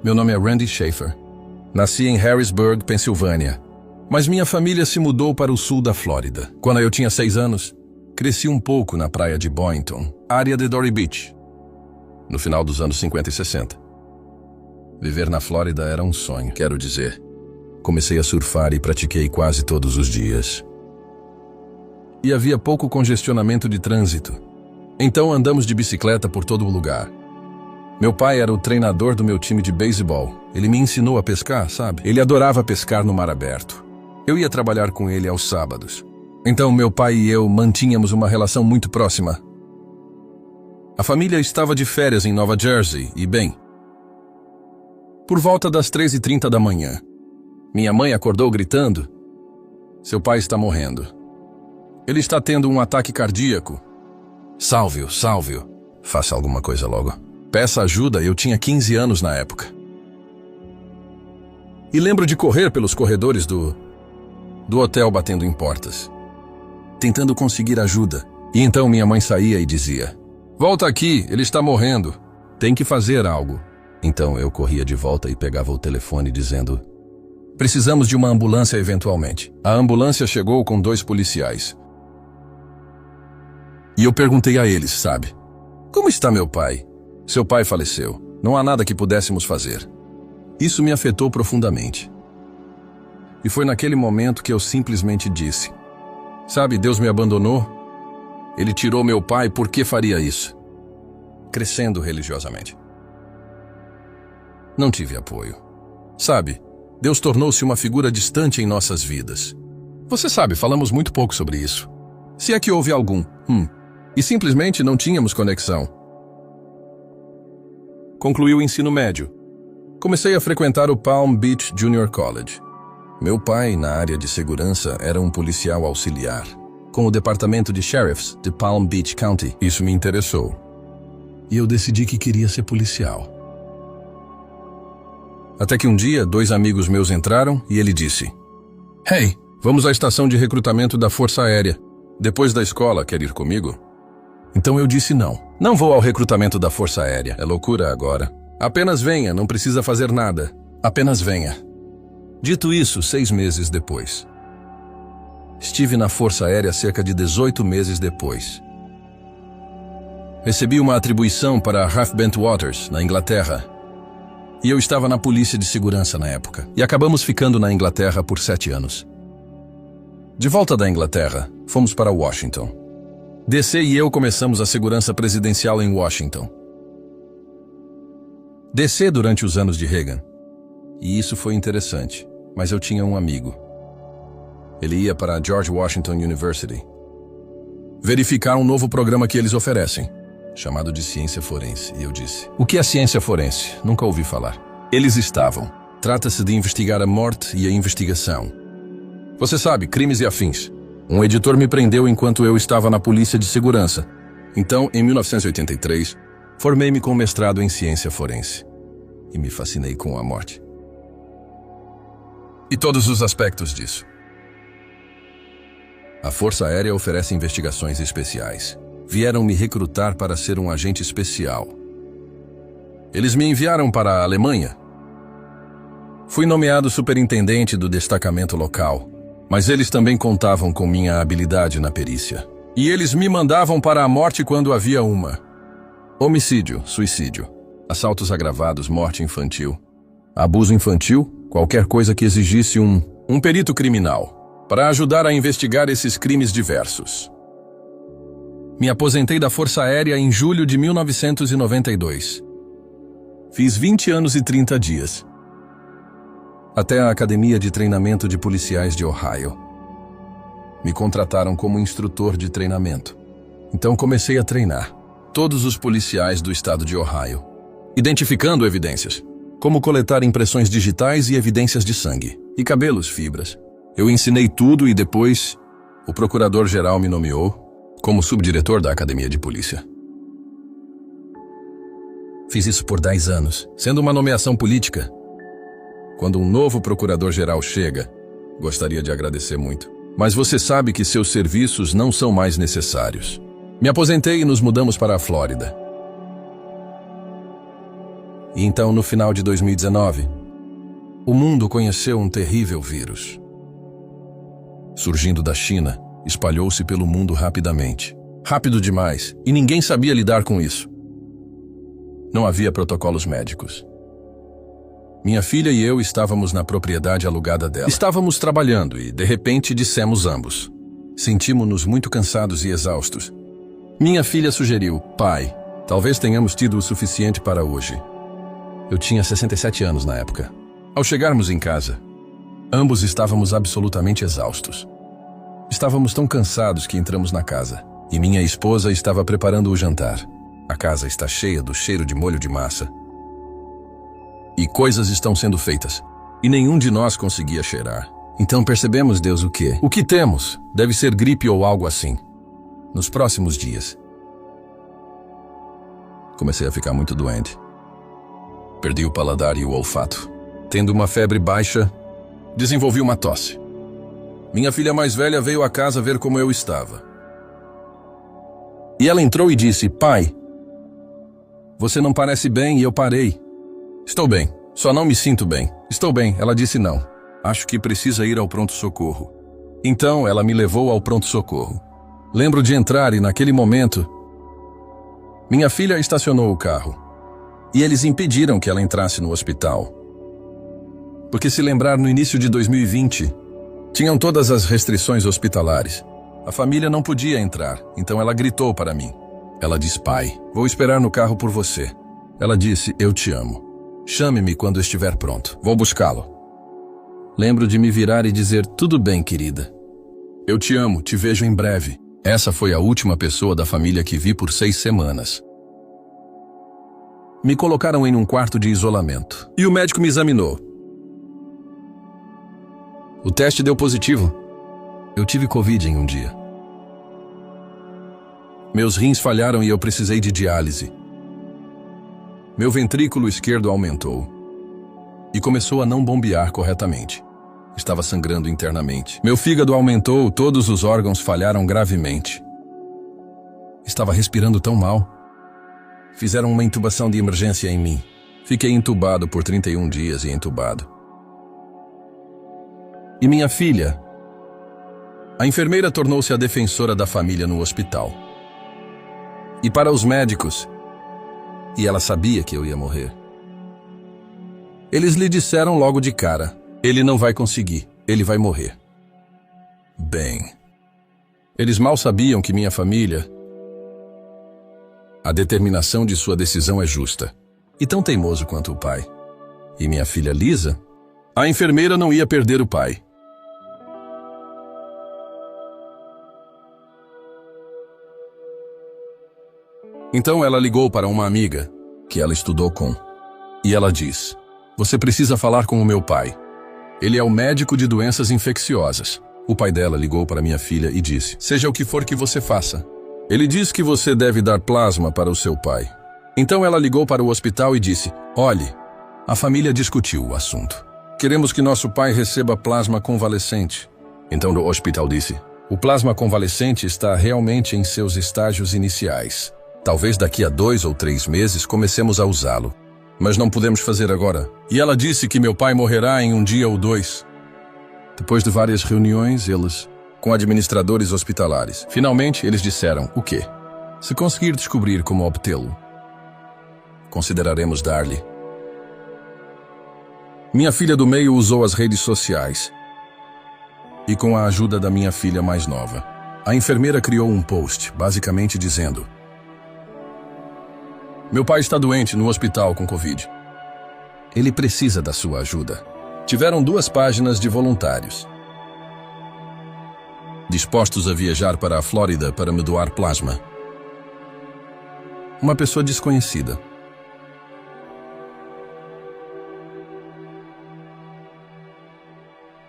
Meu nome é Randy Schaefer. Nasci em Harrisburg, Pensilvânia. Mas minha família se mudou para o sul da Flórida. Quando eu tinha 6 anos, cresci um pouco na praia de Boynton, área de Dory Beach, no final dos anos 50 e 60. Viver na Flórida era um sonho, quero dizer. Comecei a surfar e pratiquei quase todos os dias. E havia pouco congestionamento de trânsito. Então andamos de bicicleta por todo o lugar. Meu pai era o treinador do meu time de beisebol. Ele me ensinou a pescar, sabe? Ele adorava pescar no mar aberto. Eu ia trabalhar com ele aos sábados. Então meu pai e eu mantínhamos uma relação muito próxima. A família estava de férias em Nova Jersey e, bem, por volta das 3h30 da manhã, minha mãe acordou gritando: "Seu pai está morrendo. Ele está tendo um ataque cardíaco. Salve-o, salve-o. Faça alguma coisa logo. Peça ajuda." Eu tinha 15 anos na época. E lembro de correr pelos corredores do hotel batendo em portas, tentando conseguir ajuda. E então minha mãe saía e dizia: "Volta aqui, ele está morrendo. Tem que fazer algo." Então eu corria de volta e pegava o telefone dizendo: "Precisamos de uma ambulância eventualmente." A ambulância chegou com 2 policiais. E eu perguntei a eles, sabe: "Como está meu pai?" "Seu pai faleceu. Não há nada que pudéssemos fazer." Isso me afetou profundamente. E foi naquele momento que eu simplesmente disse: "Sabe, Deus me abandonou. Ele tirou meu pai, por que faria isso?" Crescendo religiosamente. Não tive apoio. Sabe, Deus tornou-se uma figura distante em nossas vidas. Você sabe, falamos muito pouco sobre isso. Se é que houve algum. E simplesmente não tínhamos conexão. Concluí o ensino médio. Comecei a frequentar o Palm Beach Junior College. Meu pai, na área de segurança, era um policial auxiliar, com o departamento de sheriffs de Palm Beach County. Isso me interessou. E eu decidi que queria ser policial. Até que um dia, 2 amigos meus entraram e ele disse: "Hey, vamos à estação de recrutamento da Força Aérea. Depois da escola, quer ir comigo?" Então eu disse não. "Não vou ao recrutamento da Força Aérea. É loucura agora. Apenas venha, não precisa fazer nada. Apenas venha." Dito isso, 6 meses depois. Estive na Força Aérea cerca de 18 meses depois. Recebi uma atribuição para Half Bentwaters, na Inglaterra. E eu estava na polícia de segurança na época. E acabamos ficando na Inglaterra por 7 anos. De volta da Inglaterra, fomos para Washington. DC e eu começamos a segurança presidencial em Washington. DC durante os anos de Reagan. E isso foi interessante, mas eu tinha um amigo. Ele ia para a George Washington University verificar um novo programa que eles oferecem, chamado de ciência forense. E eu disse: "O que é ciência forense? Nunca ouvi falar." Eles estavam: "Trata-se de investigar a morte e a investigação. Você sabe, crimes e afins." Um editor me prendeu enquanto eu estava na polícia de segurança. Então, em 1983, formei-me com mestrado em ciência forense. E me fascinei com a morte. E todos os aspectos disso. A Força Aérea oferece investigações especiais. Vieram me recrutar para ser um agente especial. Eles me enviaram para a Alemanha. Fui nomeado superintendente do destacamento local. Mas eles também contavam com minha habilidade na perícia. E eles me mandavam para a morte quando havia uma. Homicídio, suicídio, assaltos agravados, morte infantil, abuso infantil, qualquer coisa que exigisse um perito criminal, para ajudar a investigar esses crimes diversos. Me aposentei da Força Aérea em julho de 1992. Fiz 20 anos e 30 dias. Até a Academia de Treinamento de Policiais de Ohio. Me contrataram como instrutor de treinamento. Então comecei a treinar todos os policiais do estado de Ohio, identificando evidências, como coletar impressões digitais e evidências de sangue, e cabelos, fibras. Eu ensinei tudo e depois o procurador-geral me nomeou como subdiretor da Academia de Polícia. Fiz isso por 10 anos, sendo uma nomeação política. Quando um novo procurador-geral chega, gostaria de agradecer muito. Mas você sabe que seus serviços não são mais necessários. Me aposentei e nos mudamos para a Flórida. E então, no final de 2019, o mundo conheceu um terrível vírus. Surgindo da China, espalhou-se pelo mundo rapidamente. Rápido demais, e ninguém sabia lidar com isso. Não havia protocolos médicos. Minha filha e eu estávamos na propriedade alugada dela. Estávamos trabalhando e, de repente, dissemos ambos. Sentimos-nos muito cansados e exaustos. Minha filha sugeriu: pai, talvez tenhamos tido o suficiente para hoje. Eu tinha 67 anos na época. Ao chegarmos em casa, ambos estávamos absolutamente exaustos. Estávamos tão cansados que entramos na casa, e minha esposa estava preparando o jantar. A casa está cheia do cheiro de molho de massa. E coisas estão sendo feitas, e nenhum de nós conseguia cheirar. Então percebemos, Deus, o quê? O que temos? Deve ser gripe ou algo assim. Nos próximos dias, comecei a ficar muito doente. Perdi o paladar e o olfato. Tendo uma febre baixa, desenvolvi uma tosse. Minha filha mais velha veio à casa ver como eu estava. E ela entrou e disse: pai, você não parece bem. E eu parei. Estou bem, só não me sinto bem. Estou bem. Ela disse: não, acho que precisa ir ao pronto-socorro. Então ela me levou ao pronto-socorro. Lembro de entrar e naquele momento, minha filha estacionou o carro. E eles impediram que ela entrasse no hospital. Porque, se lembrar, no início de 2020, tinham todas as restrições hospitalares. A família não podia entrar, então ela gritou para mim. Ela disse: pai, vou esperar no carro por você. Ela disse: eu te amo. Chame-me quando estiver pronto. Vou buscá-lo. Lembro de me virar e dizer: tudo bem, querida. Eu te amo, te vejo em breve. Essa foi a última pessoa da família que vi por 6 semanas. Me colocaram em um quarto de isolamento. E o médico me examinou. O teste deu positivo. Eu tive Covid em um dia. Meus rins falharam e eu precisei de diálise. Meu ventrículo esquerdo aumentou e começou a não bombear corretamente. Estava sangrando internamente. Meu fígado aumentou, todos os órgãos falharam gravemente. Estava respirando tão mal. Fizeram uma intubação de emergência em mim. Fiquei entubado por 31 dias e entubado. E minha filha? A enfermeira tornou-se a defensora da família no hospital. E para os médicos, e ela sabia que eu ia morrer. Eles lhe disseram logo de cara: ele não vai conseguir, ele vai morrer. Bem, eles mal sabiam que minha família... A determinação de sua decisão é justa, e tão teimoso quanto o pai. E minha filha Lisa? A enfermeira não ia perder o pai. Então ela ligou para uma amiga, que ela estudou com, e ela diz: você precisa falar com o meu pai. Ele é o médico de doenças infecciosas. O pai dela ligou para minha filha e disse: seja o que for que você faça, ele diz que você deve dar plasma para o seu pai. Então ela ligou para o hospital e disse: olhe, a família discutiu o assunto. Queremos que nosso pai receba plasma convalescente. Então o hospital disse: o plasma convalescente está realmente em seus estágios iniciais. Talvez daqui a 2 ou 3 meses comecemos a usá-lo. Mas não podemos fazer agora. E ela disse que meu pai morrerá em 1 dia ou 2. Depois de várias reuniões, eles... com administradores hospitalares. Finalmente, eles disseram: o quê? Se conseguir descobrir como obtê-lo, consideraremos dar-lhe. Minha filha do meio usou as redes sociais. E com a ajuda da minha filha mais nova, a enfermeira criou um post, basicamente dizendo: meu pai está doente no hospital com Covid. Ele precisa da sua ajuda. Tiveram 2 páginas de voluntários dispostos a viajar para a Flórida para me doar plasma. Uma pessoa desconhecida.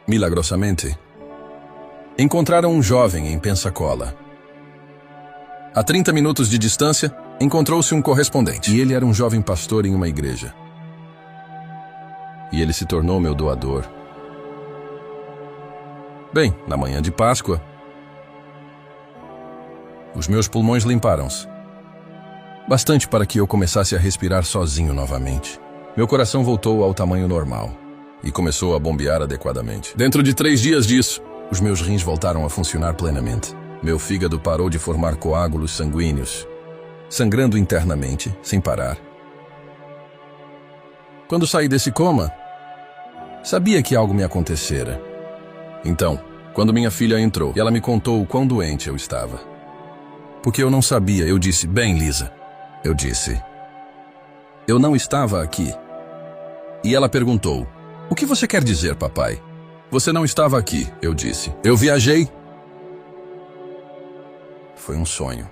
Milagrosamente, encontraram um jovem em Pensacola. A 30 minutos de distância, encontrou-se um correspondente. E ele era um jovem pastor em uma igreja. E ele se tornou meu doador. Bem, na manhã de Páscoa, os meus pulmões limparam-se. Bastante para que eu começasse a respirar sozinho novamente. Meu coração voltou ao tamanho normal e começou a bombear adequadamente. Dentro de 3 dias disso, os meus rins voltaram a funcionar plenamente. Meu fígado parou de formar coágulos sanguíneos, sangrando internamente, sem parar. Quando saí desse coma, sabia que algo me acontecera. Então, quando minha filha entrou e ela me contou o quão doente eu estava. Porque eu não sabia, eu disse, bem, Lisa. Eu disse, eu não estava aqui. E ela perguntou, o que você quer dizer, papai? Você não estava aqui, eu disse. Eu viajei. Foi um sonho.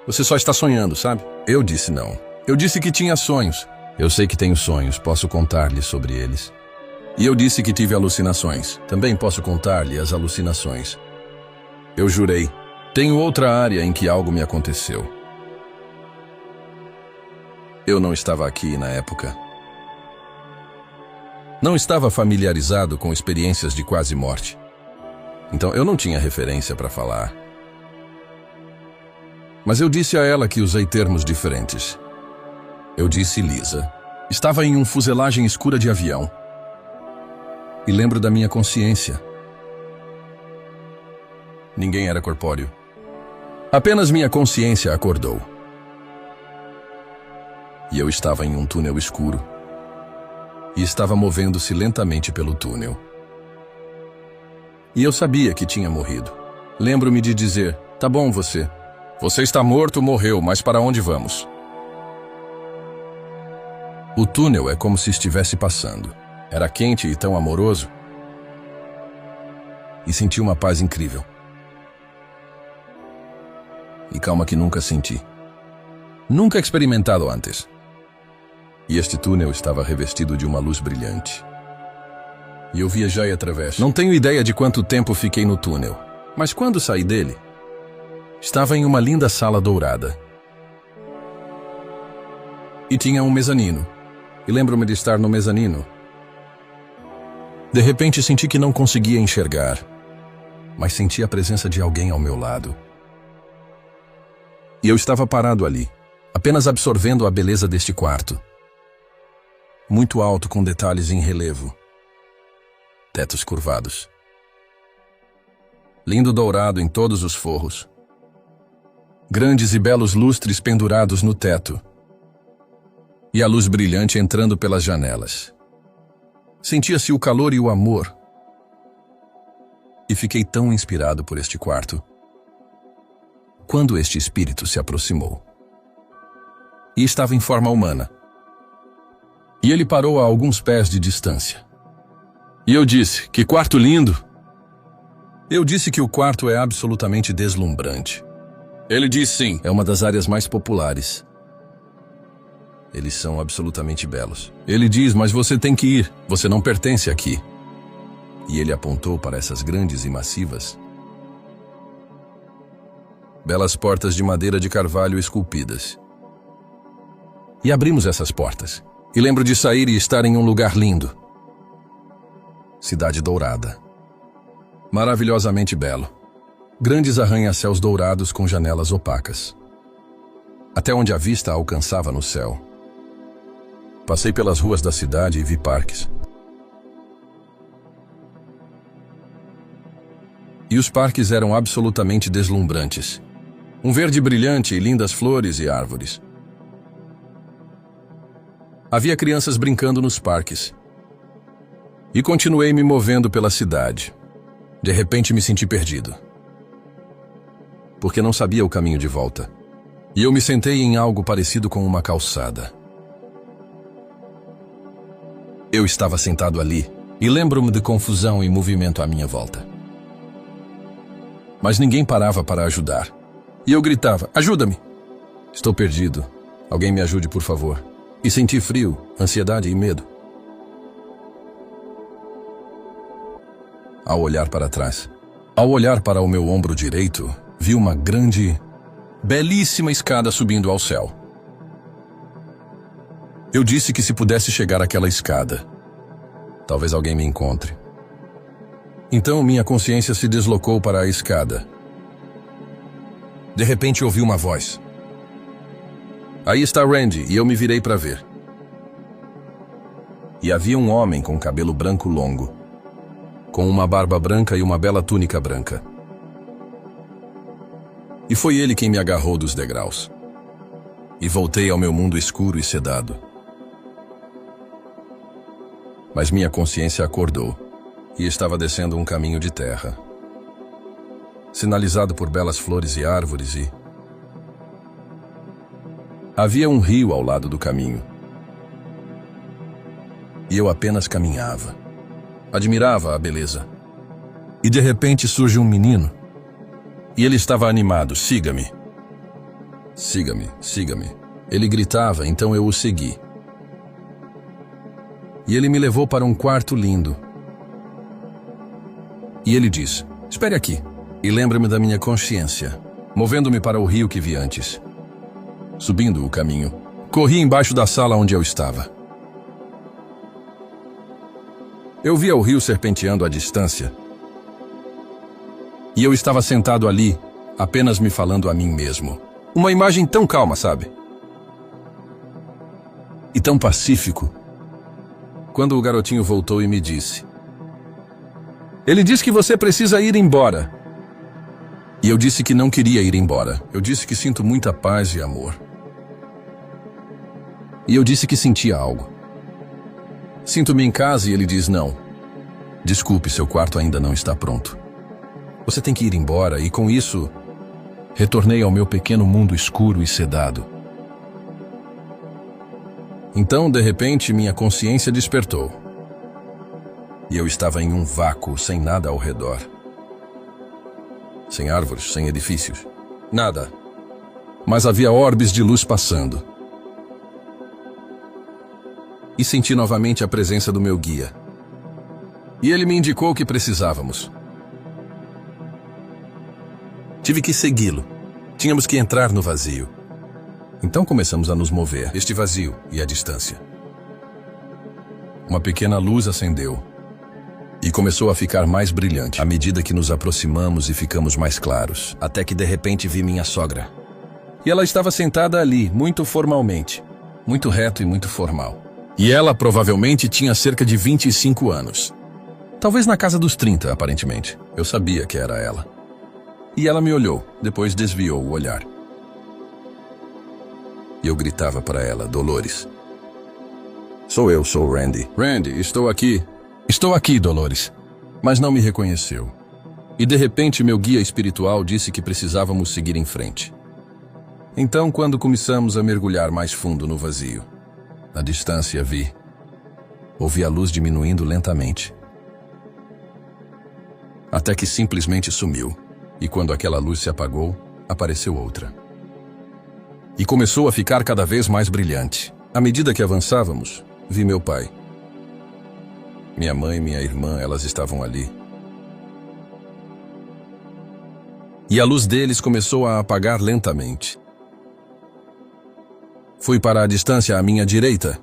Você só está sonhando, sabe? Eu disse não. Eu disse que tinha sonhos. Eu sei que tenho sonhos, posso contar-lhe sobre eles. E eu disse que tive alucinações. Também posso contar-lhe as alucinações. Eu jurei. Tenho outra área em que algo me aconteceu. Eu não estava aqui na época. Não estava familiarizado com experiências de quase morte. Então eu não tinha referência para falar. Mas eu disse a ela que usei termos diferentes. Eu disse Lisa. Estava em um fuselagem escura de avião. E lembro da minha consciência. Ninguém era corpóreo. Apenas minha consciência acordou. E eu estava em um túnel escuro. E estava movendo-se lentamente pelo túnel. E eu sabia que tinha morrido. Lembro-me de dizer, tá bom você. Você está morto, morreu, mas para onde vamos? O túnel é como se estivesse passando. Era quente e tão amoroso. E senti uma paz incrível. E calma que nunca senti. Nunca experimentado antes. E este túnel estava revestido de uma luz brilhante. E eu viajei através. Não tenho ideia de quanto tempo fiquei no túnel, mas quando saí dele, estava em uma linda sala dourada. E tinha um mezanino. E lembro-me de estar no mezanino. De repente senti que não conseguia enxergar, mas senti a presença de alguém ao meu lado. E eu estava parado ali, apenas absorvendo a beleza deste quarto. Muito alto com detalhes em relevo. Tetos curvados. Lindo dourado em todos os forros. Grandes e belos lustres pendurados no teto. E a luz brilhante entrando pelas janelas. Sentia-se o calor e o amor. E fiquei tão inspirado por este quarto. Quando este espírito se aproximou. E estava em forma humana. E ele parou a alguns pés de distância. E eu disse, que quarto lindo! Eu disse que o quarto é absolutamente deslumbrante. Ele disse sim, é uma das áreas mais populares. Eles são absolutamente belos. Ele diz, mas você tem que ir, você não pertence aqui. E ele apontou para essas grandes e massivas, belas portas de madeira de carvalho esculpidas. E abrimos essas portas. E lembro de sair e estar em um lugar lindo. Cidade dourada. Maravilhosamente belo. Grandes arranha-céus dourados com janelas opacas. Até onde a vista alcançava no céu. Passei pelas ruas da cidade e vi parques. E os parques eram absolutamente deslumbrantes. Um verde brilhante e lindas flores e árvores. Havia crianças brincando nos parques. E continuei me movendo pela cidade. De repente me senti perdido. Porque não sabia o caminho de volta. E eu me sentei em algo parecido com uma calçada. Eu estava sentado ali, e lembro-me de confusão e movimento à minha volta. Mas ninguém parava para ajudar. E eu gritava, ajuda-me! Estou perdido. Alguém me ajude, por favor. E senti frio, ansiedade e medo. Ao olhar para trás, ao olhar para o meu ombro direito, vi uma grande, belíssima escada subindo ao céu. Eu disse que se pudesse chegar àquela escada, talvez alguém me encontre. Então minha consciência se deslocou para a escada. De repente ouvi uma voz. Aí está Randy, e eu me virei para ver. E havia um homem com cabelo branco longo, com uma barba branca e uma bela túnica branca. E foi ele quem me agarrou dos degraus. E voltei ao meu mundo escuro e sedado. Mas minha consciência acordou e estava descendo um caminho de terra, sinalizado por belas flores e árvores, e havia um rio ao lado do caminho. E eu apenas caminhava. Admirava a beleza. E de repente surge um menino. E ele estava animado. Siga-me. Siga-me, siga-me. Ele gritava, então eu o segui. E ele me levou para um quarto lindo. E ele disse: espere aqui. E lembra-me da minha consciência, movendo-me para o rio que vi antes. Subindo o caminho, corri embaixo da sala onde eu estava. Eu via o rio serpenteando à distância. E eu estava sentado ali, apenas me falando a mim mesmo. Uma imagem tão calma, sabe? E tão pacífico. Quando o garotinho voltou e me disse: ele diz que você precisa ir embora. E eu disse que não queria ir embora. Eu disse que sinto muita paz e amor. E eu disse que sentia algo. Sinto-me em casa e ele diz: não. Desculpe, seu quarto ainda não está pronto. Você tem que ir embora, e com isso, retornei ao meu pequeno mundo escuro e sedado. Então, de repente, minha consciência despertou. E eu estava em um vácuo, sem nada ao redor. Sem árvores, sem edifícios. Nada. Mas havia orbes de luz passando. E senti novamente a presença do meu guia. E ele me indicou o que precisávamos. Tive que segui-lo. Tínhamos que entrar no vazio. Então começamos a nos mover, este vazio e a distância. Uma pequena luz acendeu. E começou a ficar mais brilhante à medida que nos aproximamos e ficamos mais claros. Até que de repente vi minha sogra. E ela estava sentada ali, muito formalmente. Muito reto e muito formal. E ela provavelmente tinha cerca de 25 anos. Talvez na casa dos 30, aparentemente. Eu sabia que era ela. E ela me olhou, depois desviou o olhar. E eu gritava para ela: Dolores. Sou eu, sou Randy. Randy, estou aqui. Estou aqui, Dolores. Mas não me reconheceu. E de repente meu guia espiritual disse que precisávamos seguir em frente. Então, quando começamos a mergulhar mais fundo no vazio, na distância ouvi a luz diminuindo lentamente. Até que simplesmente sumiu. E quando aquela luz se apagou, apareceu outra. E começou a ficar cada vez mais brilhante. À medida que avançávamos, vi meu pai. Minha mãe e minha irmã, elas estavam ali. E a luz deles começou a apagar lentamente. Fui para a distância à minha direita.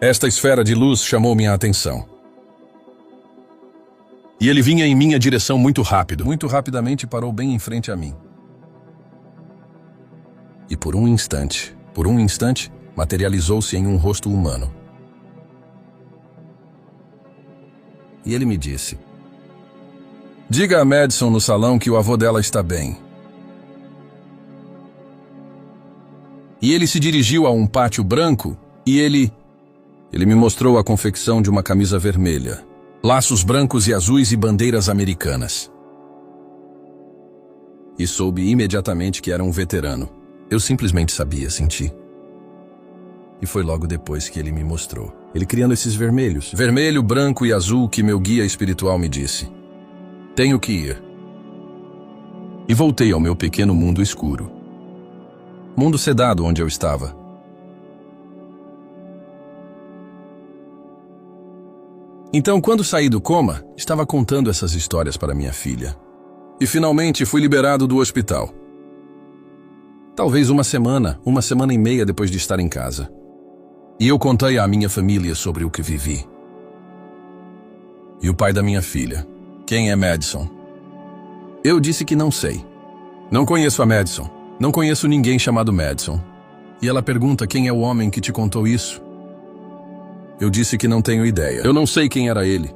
Esta esfera de luz chamou minha atenção. E ele vinha em minha direção muito rápido. Muito rapidamente parou bem em frente a mim. E por um instante, materializou-se em um rosto humano. E ele me disse: diga a Madison no salão que o avô dela está bem. E ele se dirigiu a um pátio branco e ele me mostrou a confecção de uma camisa vermelha, laços brancos e azuis e bandeiras americanas. E soube imediatamente que era um veterano. Eu simplesmente sabia, senti. E foi logo depois que ele me mostrou. Ele criando esses vermelhos. Vermelho, branco e azul que meu guia espiritual me disse. Tenho que ir. E voltei ao meu pequeno mundo escuro. Mundo sedado onde eu estava. Então, quando saí do coma, estava contando essas histórias para minha filha. E finalmente fui liberado do hospital. Talvez uma semana e meia depois de estar em casa. E eu contei à minha família sobre o que vivi. E o pai da minha filha: quem é Madison? Eu disse que não sei. Não conheço a Madison. Não conheço ninguém chamado Madison. E ela pergunta: quem é o homem que te contou isso? Eu disse que não tenho ideia. Eu não sei quem era ele.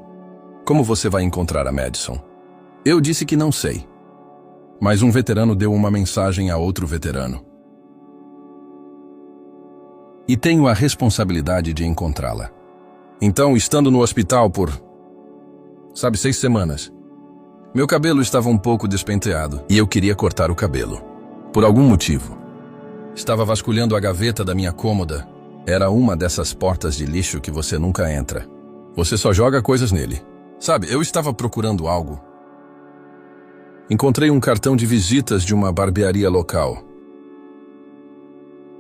Como você vai encontrar a Madison? Eu disse que não sei. Mas um veterano deu uma mensagem a outro veterano. E tenho a responsabilidade de encontrá-la. Então, estando no hospital por, 6 semanas, meu cabelo estava um pouco despenteado e eu queria cortar o cabelo. Por algum motivo. Estava vasculhando a gaveta da minha cômoda. Era uma dessas portas de lixo que você nunca entra. Você só joga coisas nele. Eu estava procurando algo. Encontrei um cartão de visitas de uma barbearia local.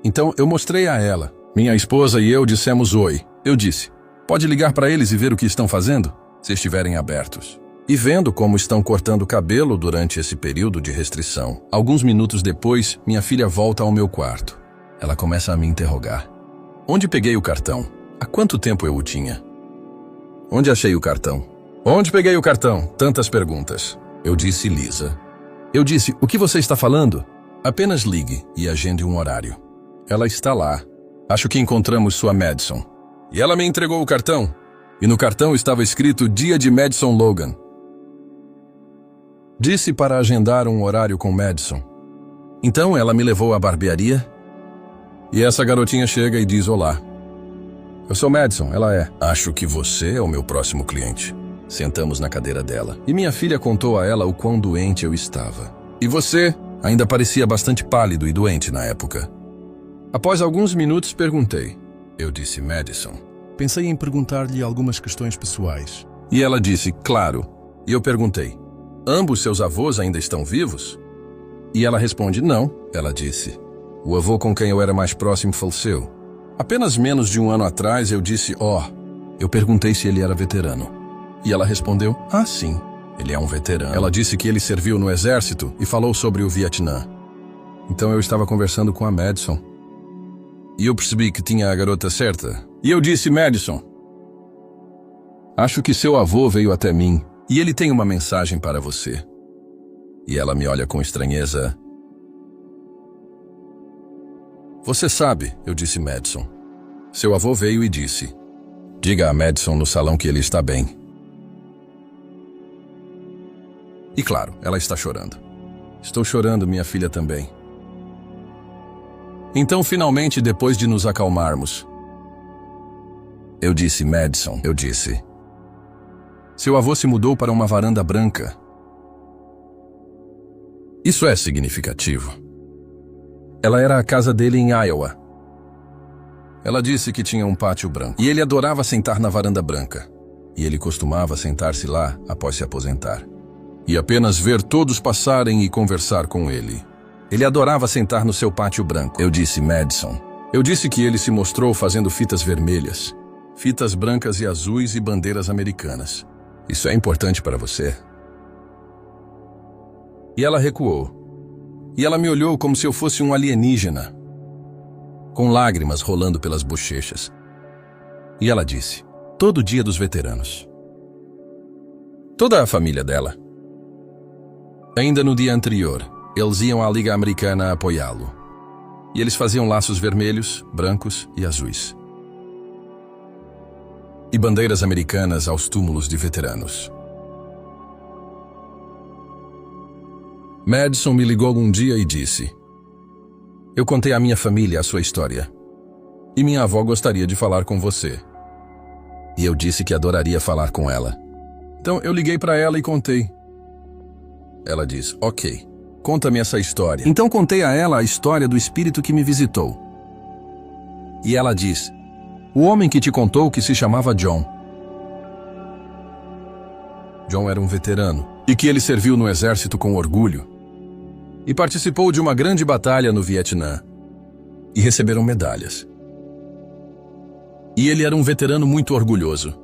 Então eu mostrei a ela. Minha esposa e eu dissemos oi. Eu disse, pode ligar para eles e ver o que estão fazendo, se estiverem abertos. E vendo como estão cortando o cabelo durante esse período de restrição. Alguns minutos depois, minha filha volta ao meu quarto. Ela começa a me interrogar. Onde peguei o cartão? Há quanto tempo eu o tinha? Onde achei o cartão? Onde peguei o cartão? Tantas perguntas. Eu disse, Lisa. Eu disse, o que você está falando? Apenas ligue e agende um horário. Ela está lá. Acho que encontramos sua Madison. E ela me entregou o cartão. E no cartão estava escrito Dia de Madison Logan. Disse para agendar um horário com Madison. Então ela me levou à barbearia. E essa garotinha chega e diz olá. Eu sou Madison, ela é. Acho que você é o meu próximo cliente. Sentamos na cadeira dela. E minha filha contou a ela o quão doente eu estava. E você? Ainda parecia bastante pálido e doente na época. Após alguns minutos, perguntei. Eu disse, Madison. Pensei em perguntar-lhe algumas questões pessoais. E ela disse, claro. E eu perguntei, ambos seus avós ainda estão vivos? E ela responde, não. Ela disse, o avô com quem eu era mais próximo faleceu. Apenas menos de um ano atrás eu disse, eu perguntei se ele era veterano. E ela respondeu, sim, ele é um veterano. Ela disse que ele serviu no exército e falou sobre o Vietnã. Então eu estava conversando com a Madison. E eu percebi que tinha a garota certa. E eu disse, Madison, acho que seu avô veio até mim e ele tem uma mensagem para você. E ela me olha com estranheza. Você sabe, eu disse, Madison. Seu avô veio e disse, diga a Madison no salão que ele está bem. E claro, ela está chorando. Estou chorando, minha filha também. Então, finalmente, depois de nos acalmarmos, eu disse, Madison, eu disse, seu avô se mudou para uma varanda branca. Isso é significativo. Ela era a casa dele em Iowa. Ela disse que tinha um pátio branco. E ele adorava sentar na varanda branca. E ele costumava sentar-se lá após se aposentar. E apenas ver todos passarem e conversar com ele. Ele adorava sentar no seu pátio branco. Eu disse, Madison. Eu disse que ele se mostrou fazendo fitas vermelhas, fitas brancas e azuis e bandeiras americanas. Isso é importante para você? E ela recuou. E ela me olhou como se eu fosse um alienígena, com lágrimas rolando pelas bochechas. E ela disse, todo dia dos veteranos. Toda a família dela. Ainda no dia anterior, eles iam à Liga Americana apoiá-lo. E eles faziam laços vermelhos, brancos e azuis. E bandeiras americanas aos túmulos de veteranos. Madison me ligou um dia e disse, eu contei à minha família a sua história. E minha avó gostaria de falar com você. E eu disse que adoraria falar com ela. Então eu liguei para ela e contei. Ela diz, ok, conta-me essa história. Então contei a ela a história do espírito que me visitou. E ela diz, o homem que te contou que se chamava John. John era um veterano e que ele serviu no exército com orgulho e participou de uma grande batalha no Vietnã e receberam medalhas. E ele era um veterano muito orgulhoso.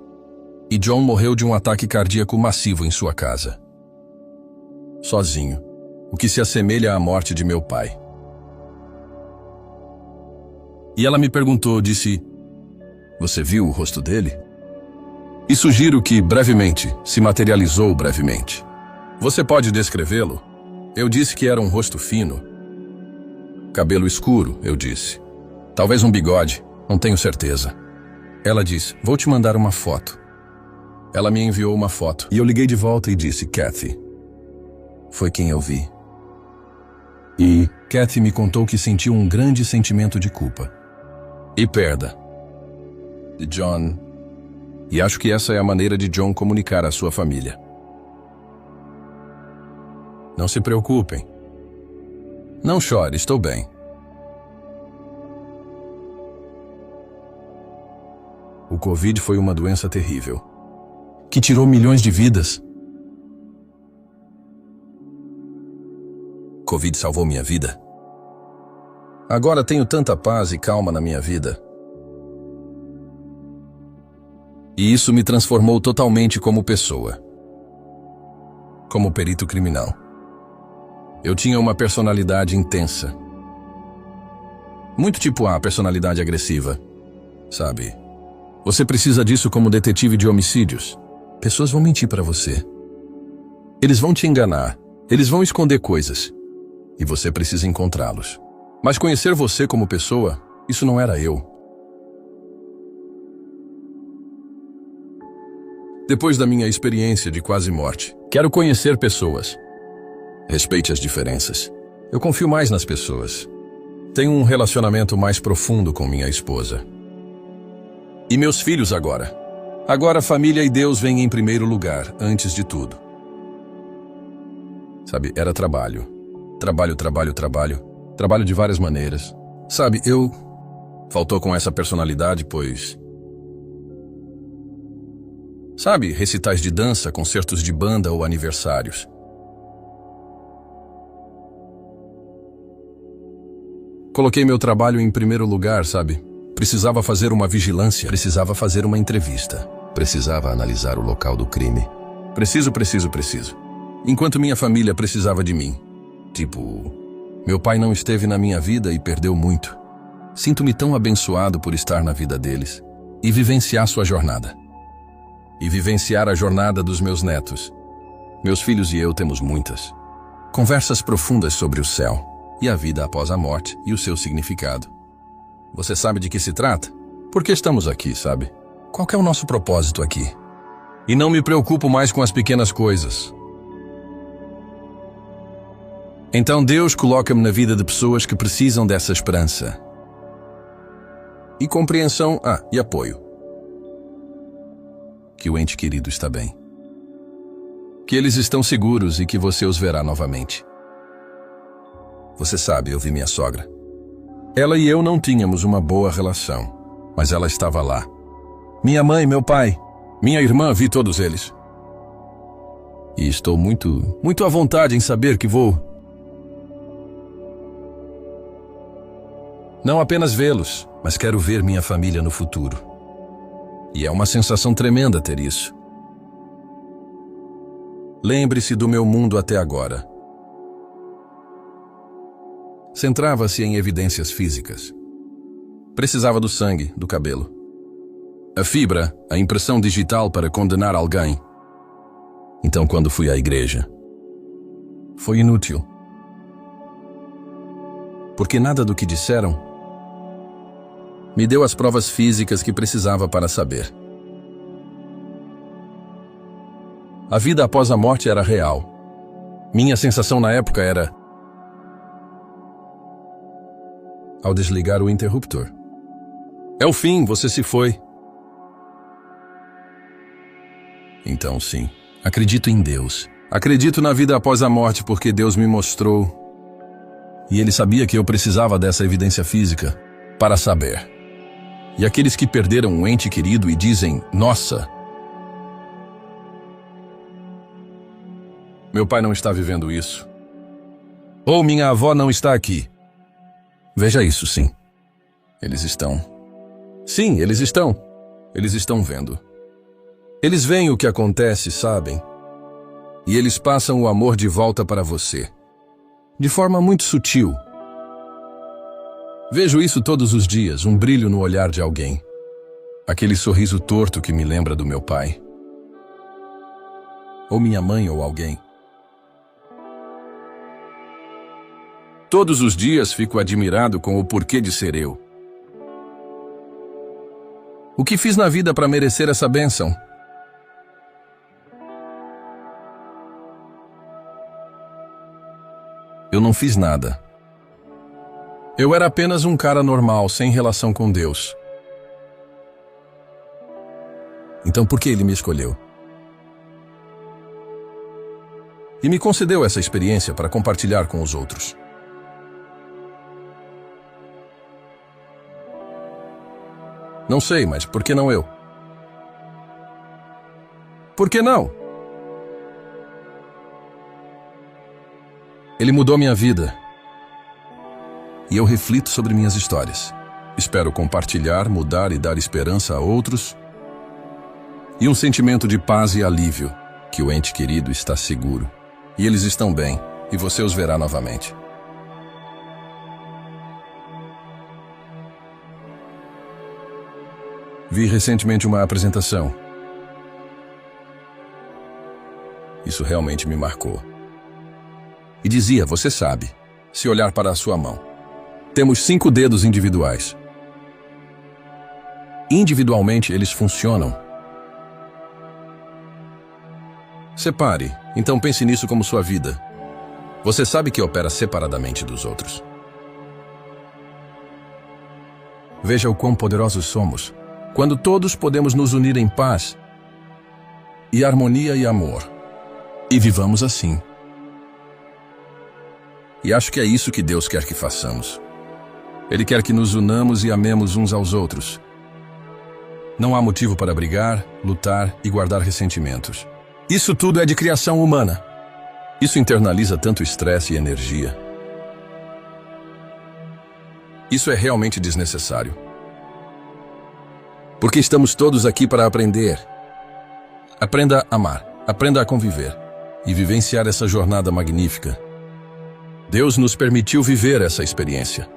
E John morreu de um ataque cardíaco massivo em sua casa. Sozinho, o que se assemelha à morte de meu pai. E ela me perguntou, disse, você viu o rosto dele? E sugiro que, brevemente, se materializou brevemente. Você pode descrevê-lo? Eu disse que era um rosto fino. Cabelo escuro, eu disse. Talvez um bigode, não tenho certeza. Ela disse, vou te mandar uma foto. Ela me enviou uma foto e eu liguei de volta e disse, Kathy. Foi quem eu vi. E Kathy me contou que sentiu um grande sentimento de culpa e perda de John. E acho que essa é a maneira de John comunicar à sua família. Não se preocupem. Não chore, estou bem. O Covid foi uma doença terrível, que tirou milhões de vidas. Covid salvou minha vida. Agora tenho tanta paz e calma na minha vida. E isso me transformou totalmente como pessoa. Como perito criminal. Eu tinha uma personalidade intensa. Muito tipo A, personalidade agressiva. Sabe? Você precisa disso como detetive de homicídios. Pessoas vão mentir para você. Eles vão te enganar. Eles vão esconder coisas. E você precisa encontrá-los. Mas conhecer você como pessoa, isso não era eu. Depois da minha experiência de quase morte, quero conhecer pessoas. Respeite as diferenças. Eu confio mais nas pessoas. Tenho um relacionamento mais profundo com minha esposa. E meus filhos agora. Agora família e Deus vêm em primeiro lugar, antes de tudo. Sabe, era trabalho. Trabalho de várias maneiras. Sabe, faltou com essa personalidade, pois... Sabe, recitais de dança, concertos de banda ou aniversários. Coloquei meu trabalho em primeiro lugar, sabe? Precisava fazer uma vigilância, precisava fazer uma entrevista, precisava analisar o local do crime. Preciso. Enquanto minha família precisava de mim. Tipo, meu pai não esteve na minha vida e perdeu muito. Sinto-me tão abençoado por estar na vida deles e vivenciar sua jornada. E vivenciar a jornada dos meus netos. Meus filhos e eu temos muitas conversas profundas sobre o céu e a vida após a morte e o seu significado. Você sabe de que se trata? Por que estamos aqui, sabe? Qual é o nosso propósito aqui? E não me preocupo mais com as pequenas coisas. Então Deus coloca-me na vida de pessoas que precisam dessa esperança. E compreensão, e apoio. Que o ente querido está bem. Que eles estão seguros e que você os verá novamente. Você sabe, eu vi minha sogra. Ela e eu não tínhamos uma boa relação, mas ela estava lá. Minha mãe, meu pai, minha irmã, vi todos eles. E estou muito à vontade em saber que vou não apenas vê-los, mas quero ver minha família no futuro. E é uma sensação tremenda ter isso. Lembre-se do meu mundo até agora. Centrava-se em evidências físicas. Precisava do sangue, do cabelo. A fibra, a impressão digital para condenar alguém. Então, quando fui à igreja, foi inútil. Porque nada do que disseram me deu as provas físicas que precisava para saber. A vida após a morte era real. Minha sensação na época era... Ao desligar o interruptor. É o fim, você se foi. Então, sim, acredito em Deus. Acredito na vida após a morte porque Deus me mostrou. E Ele sabia que eu precisava dessa evidência física para saber. E aqueles que perderam um ente querido e dizem, nossa, meu pai não está vivendo isso. Ou minha avó não está aqui. Veja isso, sim. Eles estão. Sim, eles estão. Eles estão vendo. Eles veem o que acontece, sabem? E eles passam o amor de volta para você. De forma muito sutil. Vejo isso todos os dias, um brilho no olhar de alguém. Aquele sorriso torto que me lembra do meu pai. Ou minha mãe ou alguém. Todos os dias fico admirado com o porquê de ser eu. O que fiz na vida para merecer essa bênção? Eu não fiz nada. Eu era apenas um cara normal, sem relação com Deus. Então por que Ele me escolheu? E me concedeu essa experiência para compartilhar com os outros. Não sei, mas por que não eu? Por que não? Ele mudou minha vida. E eu reflito sobre minhas histórias. Espero compartilhar, mudar e dar esperança a outros. E um sentimento de paz e alívio, que o ente querido está seguro. E eles estão bem, e você os verá novamente. Vi recentemente uma apresentação. Isso realmente me marcou. E dizia, você sabe, se olhar para a sua mão. Temos 5 dedos individuais. Individualmente, eles funcionam. Separe, então pense nisso como sua vida. Você sabe que opera separadamente dos outros. Veja o quão poderosos somos, quando todos podemos nos unir em paz e harmonia e amor. E vivamos assim. E acho que é isso que Deus quer que façamos. Ele quer que nos unamos e amemos uns aos outros. Não há motivo para brigar, lutar e guardar ressentimentos. Isso tudo é de criação humana. Isso internaliza tanto estresse e energia. Isso é realmente desnecessário. Porque estamos todos aqui para aprender. Aprenda a amar, aprenda a conviver e vivenciar essa jornada magnífica. Deus nos permitiu viver essa experiência.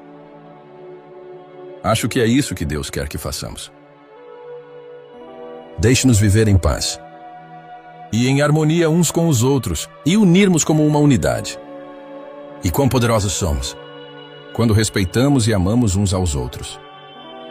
Acho que é isso que Deus quer que façamos. Deixe-nos viver em paz e em harmonia uns com os outros e unirmos como uma unidade. E quão poderosos somos quando respeitamos e amamos uns aos outros.